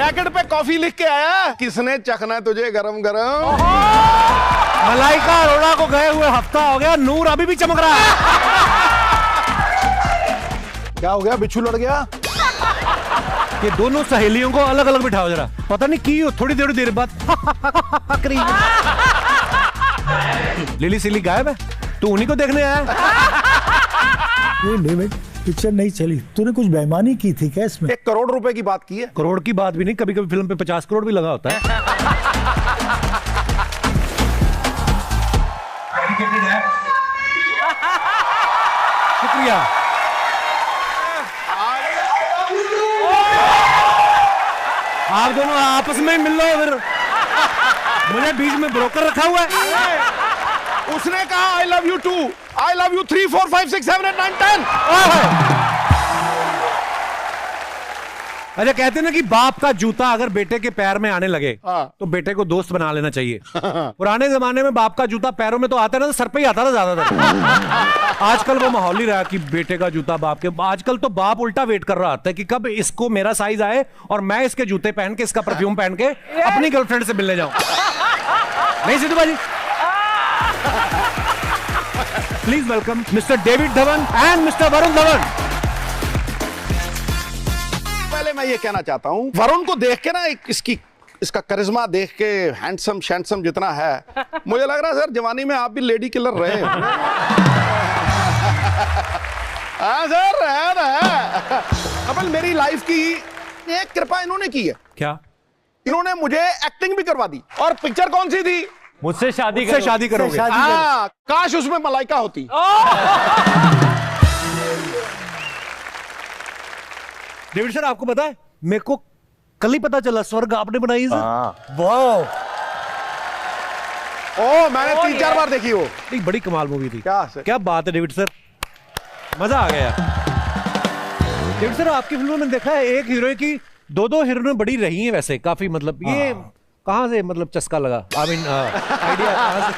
Packet पे coffee लिख के आया, किसने चखना है तुझे गरम गरम। मलाइका अरोड़ा को गए हुए हफ्ता हो गया, नूर अभी भी चमक रहा है। क्या हो गया, बिच्छू लड़ गया? ये दोनों सहेलियों को अलग अलग बिठाओ जरा, पता नहीं की हो, थोड़ी देर बाद लिली सिली गायब है, तू उन्हीं को देखने आया? ये डेविड पिक्चर नहीं चली, तूने कुछ बेईमानी की थी क्या इसमें? 1 करोड़ रुपए की बात की है। करोड़ की बात भी नहीं, कभी कभी फिल्म पे 50 करोड़ भी लगा होता है। शुक्रिया। आप दोनों आपस में मिल लो, फिर मुझे बीच में ब्रोकर रखा हुआ है। उसने कहा I love you 2, I love you 3 4 5 6 7 8 9 10। अच्छा, कहते ना कि बाप का जूता अगर बेटे के पैर में आने लगे तो बेटे को दोस्त बना लेना चाहिए। पुराने जमाने में बाप का जूता पैरों में तो आता ना, तो सर पे ही आता था ज्यादातर। आजकल वो माहौल ही रहा कि बेटे का जूता बाप के, आजकल तो बाप उल्टा वेट कर रहा होता है कि कब इसको मेरा साइज आए और मैं इसके जूते पहन के, इसका परफ्यूम पहन के अपनी गर्लफ्रेंड से मिलने जाऊं। नहीं सिद्धू भाई, please welcome mister David Dhawan and mister Varun Dhawan. पहले मैं ये कहना चाहता हूं, वरुण को देख के ना, इसका करिश्मा देख के, हैंडसम शैंडसम जितना है, मुझे लग रहा है सर जवानी में आप भी लेडी किलर रहे। हाँ सर, है। कपिल, मेरी लाइफ की एक कृपा इन्होंने की है। क्या? इन्होंने मुझे एक्टिंग भी करवा दी। और पिक्चर कौन सी थी? मुझसे शादी करोगे। काश उसमें मलाइका होती। डेविड सर, आपको पता है, मेरे को कल ही पता चला स्वर्ग आपने बनाई है। वाह, ओ, मैंने 3-4 बार देखी वो। एक बड़ी कमाल मूवी थी। क्या बात है डेविड सर, मजा आ गया। डेविड सर, आपकी फिल्मों में देखा है एक हीरो की 2-2 हीरोइनें बड़ी रही हैं वैसे काफी, मतलब ये कहां से मतलब चस्का लगा, आई मीन आइडिया कहां से?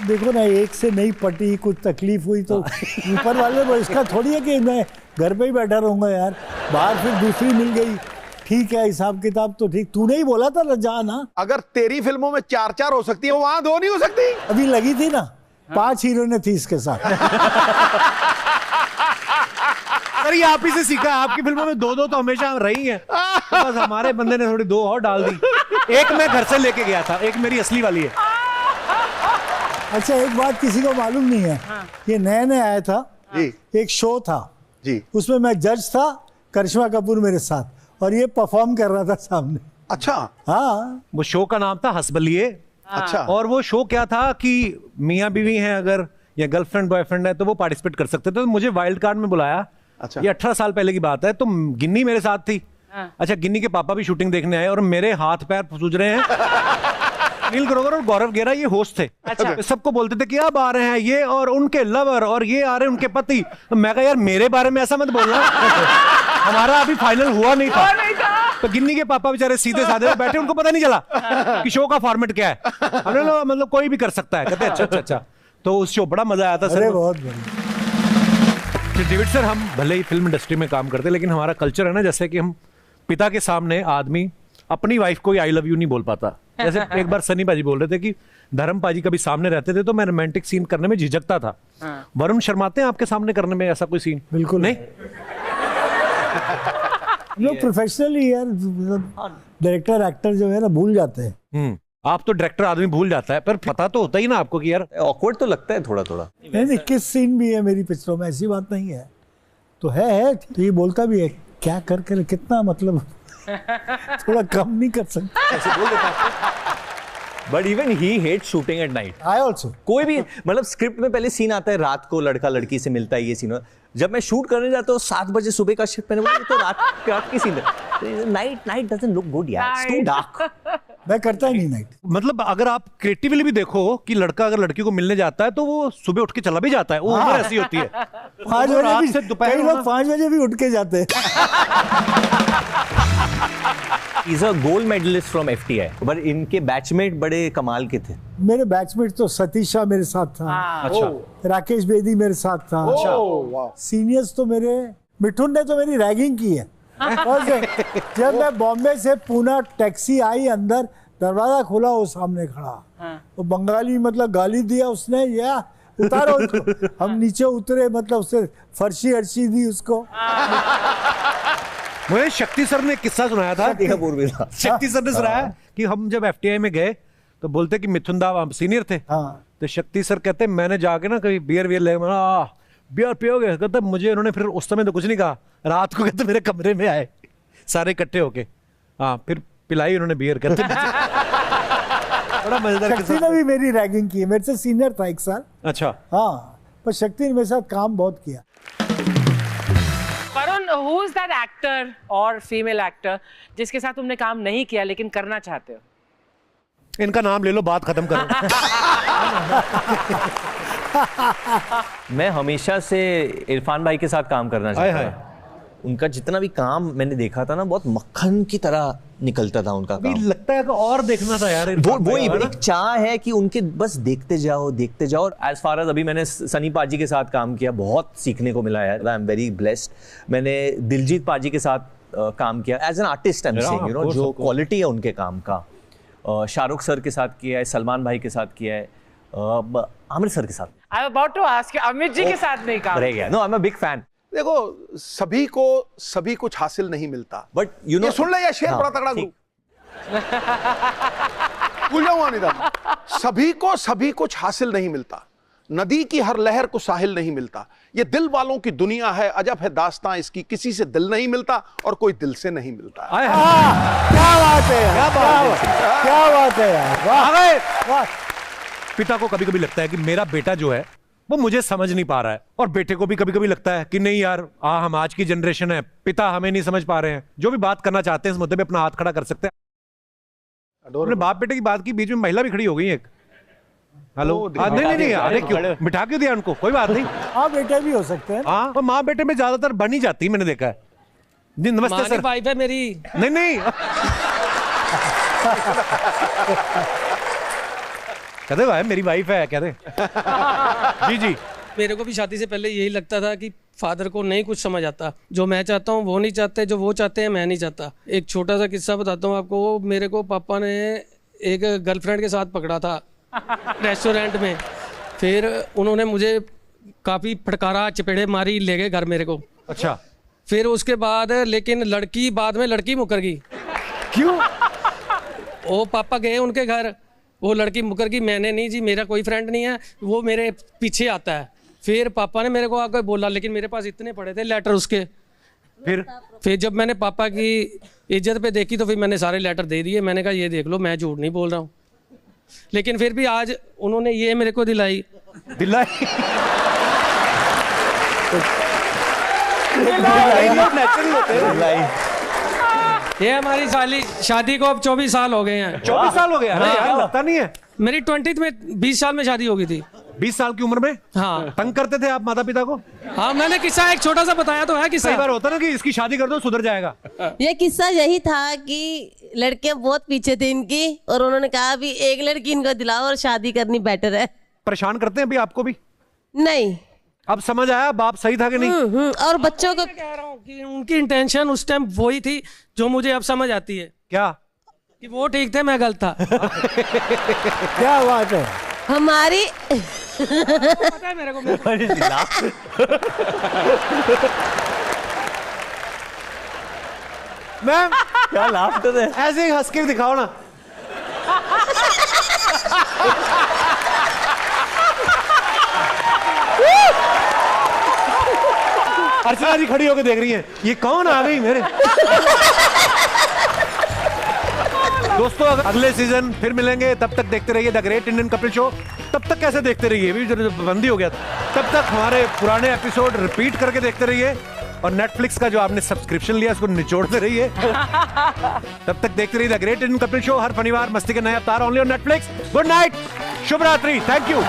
देखो ना, एक से नहीं पटी, कुछ तकलीफ हुई तो ऊपर वाले को, इसका थोड़ी है कि मैं घर पे ही बैठा रहूंगा यार, बाहर फिर दूसरी मिल गई, ठीक है, हिसाब किताब तो ठीक। तूने ही बोला था जा ना। अगर तेरी फिल्मों में 4-4 हो सकती है, वहां 2 नहीं हो सकती? अभी लगी थी ना, 5 हीरोइनें थी इसके साथ। सर, ये आप ही से सीखा है, आपकी फिल्मों में 2-2 तो हमेशा रही हैं, तो बस हमारे बंदे ने थोड़ी 2 और डाल दी। एक मैं घर से लेके गया था, एक मेरी असली वाली है। अच्छा, एक बात किसी को मालूम नहीं है, ये नया नया आया था जी। एक शो था जी, उसमें मैं जज था, करिश्मा कपूर मेरे साथ, और ये परफॉर्म कर रहा था सामने। अच्छा। हाँ, वो शो का नाम था हंसबलिए। अच्छा। और वो शो क्या था कि मियाँ बीवी हैं अगर, या गर्लफ्रेंड बॉयफ्रेंड है, तो वो पार्टिसिपेट कर सकते थे। तो मुझे वाइल्ड कार्ड में बुलाया। अच्छा। ये 18 साल पहले की बात है, तो गिन्नी मेरे साथ थी। अच्छा, गिन्नी के पापा भी शूटिंग देखने आए और मेरे हाथ पैर सूज रहे हैं। नील ग्रोवर और गौरव गेरा ये होस्ट थे। अच्छा। सबको बोलते थे कि अब आ रहे हैं ये और उनके लवर, और ये आ रहे हैं उनके पति। तो मैं कहा यार, मेरे बारे में ऐसा मत बोलना, हमारा अभी फाइनल हुआ नहीं था। तो गिन्नी के पापा बेचारे सीधे साधे बैठे, उनको पता नहीं चला कि शो का फॉर्मेट क्या है। हमने कहा मतलब कोई भी कर सकता है। कहते अच्छा अच्छा अच्छा। तो उस शो बड़ा मजा आया था सर। बहुत बढ़िया। डेविड सर, हम भले ही फिल्म इंडस्ट्री में काम करते, लेकिन हमारा कल्चर है ना, जैसे कि हम पिता के सामने आदमी अपनी वाइफ को आई लव यू नहीं बोल पाता। जैसे एक बार सनी पाजी बोल रहे थे कि धर्म पाजी कभी सामने रहते थे तो मैं रोमांटिक सीन करने में झिझकता था। वरुण शर्माते हैं आपके सामने करने में ऐसा कोई सीन? बिल्कुल नहीं। लोग प्रोफेशनली यार, डायरेक्टर एक्टर जो है ना भूल जाते हैं। आप तो डायरेक्टर आदमी भूल जाता है, पर पता तो होता ही ना आपको कि यार ऑकवर्ड तो लगता है थोड़ा थोड़ा। नहीं, किस सीन भी है मेरी पिक्चरों में, ऐसी बात नहीं है। तो है तो ये बोलता भी है, क्या कर कितना मतलब थोड़ा कम नहीं कर सकता, ऐसे बोल देता। But even he hate shooting at night. I also. कोई भी मतलब स्क्रिप्ट में पहले सीन आता है रात को, लड़का लड़की से मिलता है, ये सीन। जब मैं शूट करने जाता हूँ 7 बजे सुबह का शिफ्ट, मैंने बोला तो रात की सीन है। नाइट डजंट लुक गुड यार, इट्स टू डार्क। मैं करता ही नहीं नाइट। मतलब अगर आप क्रिएटिवली भी देखो कि लड़का अगर लड़की को मिलने जाता है तो वो सुबह उठ के चला भी जाता है। वो उम्र ऐसी होती है। 5 बजे भी, कई लोग 5 बजे भी उठ के जाते हैं। He's a gold medalist from FTI, but इनके बैचमेट बड़े कमाल के थे। मेरे बैचमेट तो सतीशा मेरे साथ था। अच्छा। राकेश बेदी मेरे साथ था। अच्छा। सीनियर्स तो मेरे, मिठुन ने तो मेरी रैगिंग की है। जब मैं बॉम्बे से पूना टैक्सी आई, अंदर दरवाजा खुला, वो सामने खड़ा, वो बंगाली मतलब गाली दिया उसने, या उतारो उसको। हम नीचे उतरे, मतलब उससे फर्शी अर्शी दी उसको। मुझे शक्ति सर ने किस्सा सुनाया था, शक्ति सर ने सुनाया कि हम जब FTI में गए तो बोलते कि मिथुन दा सीनियर थे, तो शक्ति सर कहते मैंने जाके ना कभी बियर ले बियर पियोगे, कहते मुझे उन्होंने फिर उस समय तो कुछ नहीं कहा, रात को कहते मेरे कमरे में आए सारे इकट्ठे होके, हाँ फिर पिलाई उन्होंने बियर, कहते बड़ा मजेदार। शक्ति ने भी मेरी रैगिंग की है, मेरे से सीनियर था 1 साल। अच्छा हाँ, पर शक्ति ने मेरे साथ काम बहुत किया। Varun, who is that actor और फीमेल एक्टर जिसके साथ तुमने काम नहीं किया लेकिन करना चाहते हो? इनका नाम ले लो, बात खत्म करो। मैं हमेशा से इरफान भाई के साथ काम करना चाहता था। उनका जितना भी काम मैंने देखा था ना, बहुत मक्खन की तरह निकलता था उनका काम। लगता है कि और देखना था यार, वो एक चाह है कि उनके बस देखते जाओ। और एज फार एज अभी मैंने सनी पाजी के साथ काम किया, बहुत सीखने को मिला यार, आई एम वेरी ब्लेस्ड। मैंने दिलजीत पाजी के साथ काम किया as an artist, I am saying, you know, जो क्वालिटी है उनके काम का। शाहरुख सर के साथ किया है, सलमान भाई के साथ किया है, आमिर सर के साथ। I am about to ask you, Amit ji के साथ नहीं काम रह गया। No, I am a big fan. देखो, सभी कुछ हासिल नहीं मिलता, बट यू नो, सुन ले ये शेर बड़ा तगड़ा, भूल जाऊंगा नहीं था। सभी कुछ हासिल नहीं मिलता, नदी की हर लहर को साहिल नहीं मिलता, ये दिल वालों की दुनिया है, अजब है दास्तां इसकी, किसी से दिल नहीं मिलता और कोई दिल से नहीं मिलता। क्या बात है, क्या बात है यार। पिता को कभी कभी लगता है कि मेरा बेटा जो है वो मुझे समझ नहीं पा रहा है, और बेटे को भी कभी कभी लगता है कि नहीं यार, हम आज की जनरेशन है, पिता हमें नहीं समझ पा रहे हैं। जो भी बात करना चाहते हैं इस मुद्दे पे अपना हाथ खड़ा कर सकते हैं। अपने बाप बेटे की बात की, बीच में महिला भी खड़ी हो गई एक। हेलो, नहीं, अरे क्यों बिठा क्यों दिया उनको, कोई बात नहीं। हाँ, बेटे भी हो सकते हैं। हाँ, और माँ बेटे में ज्यादातर बन ही जाती है, मैंने देखा है। जी नमस्ते सर। वाइफ है मेरी। नहीं कहते भाई मेरी वाइफ है, कहते जी। मेरे को भी शादी से पहले यही लगता था कि फादर को नहीं कुछ समझ आता, जो मैं चाहता हूँ वो नहीं चाहते, जो वो चाहते हैं मैं नहीं चाहता। एक छोटा सा किस्सा बताता हूँ आपको। मेरे को पापा ने एक गर्लफ्रेंड के साथ पकड़ा था रेस्टोरेंट में, फिर उन्होंने मुझे काफ़ी फटकारा, चपेड़े मारी, ले गए घर मेरे को। अच्छा। फिर उसके बाद लेकिन बाद में लड़की मुकर गई। क्यों? वो पापा गए उनके घर, वो लड़की मुकर गई, मैंने नहीं जी, मेरा कोई फ्रेंड नहीं है, वो मेरे पीछे आता है। फिर पापा ने मेरे को आकर बोला, लेकिन मेरे पास इतने पड़े थे लेटर उसके। फिर जब मैंने पापा की इज्जत पे देखी तो फिर मैंने सारे लेटर दे दिए। मैंने कहा ये देख लो, मैं झूठ नहीं बोल रहा हूँ। लेकिन फिर भी आज उन्होंने ये मेरे को दिलाई। ये हमारी शादी को अब 24 साल हो गए हैं। 24 साल हो गए? अरे यार, लगता नहीं है। मेरी 20 में 20 साल में शादी हो गई थी। 20 साल की उम्र में? हाँ। तंग करते थे आप माता पिता को? हाँ, मैंने किस्सा एक छोटा सा बताया तो है। किस्सा कई बार होता ना कि इसकी शादी कर दो सुधर जाएगा। ये किस्सा यही था कि लड़के बहुत पीछे थे इनकी, और उन्होंने कहा अभी एक लड़की इनको दिलाओ और शादी करनी बेटर है। परेशान करते हैं अभी आपको भी? नहीं। अब समझ आया बाप सही था कि नहीं? और बच्चों को कह रहा हूँ कि उनकी इंटेंशन उस टाइम वही थी जो मुझे अब समझ आती है। क्या? कि वो ठीक थे, मैं गलत था। क्या बात है। हमारी पता है मेरे को। मैम क्या लाफ तो ऐसे ही हंस के दिखाओ ना। अर्चना जी खड़ी होकर देख रही हैं, ये कौन आ गई मेरे। दोस्तों, अगले सीजन फिर मिलेंगे, तब तक देखते रहिए the great Indian Kapil show. तब तक कैसे देखते रहिए, अभी जो बंदी हो गया था, तब तक हमारे पुराने एपिसोड रिपीट करके देखते रहिए, और नेटफ्लिक्स का जो आपने सब्सक्रिप्शन लिया उसको निचोड़ते रहिए। तब तक देखते रहिए the great Indian Kapil show, हर शनिवार मस्ती के नए अवतार only on Netflix. Good night, शुभ रात्रि, थैंक यू।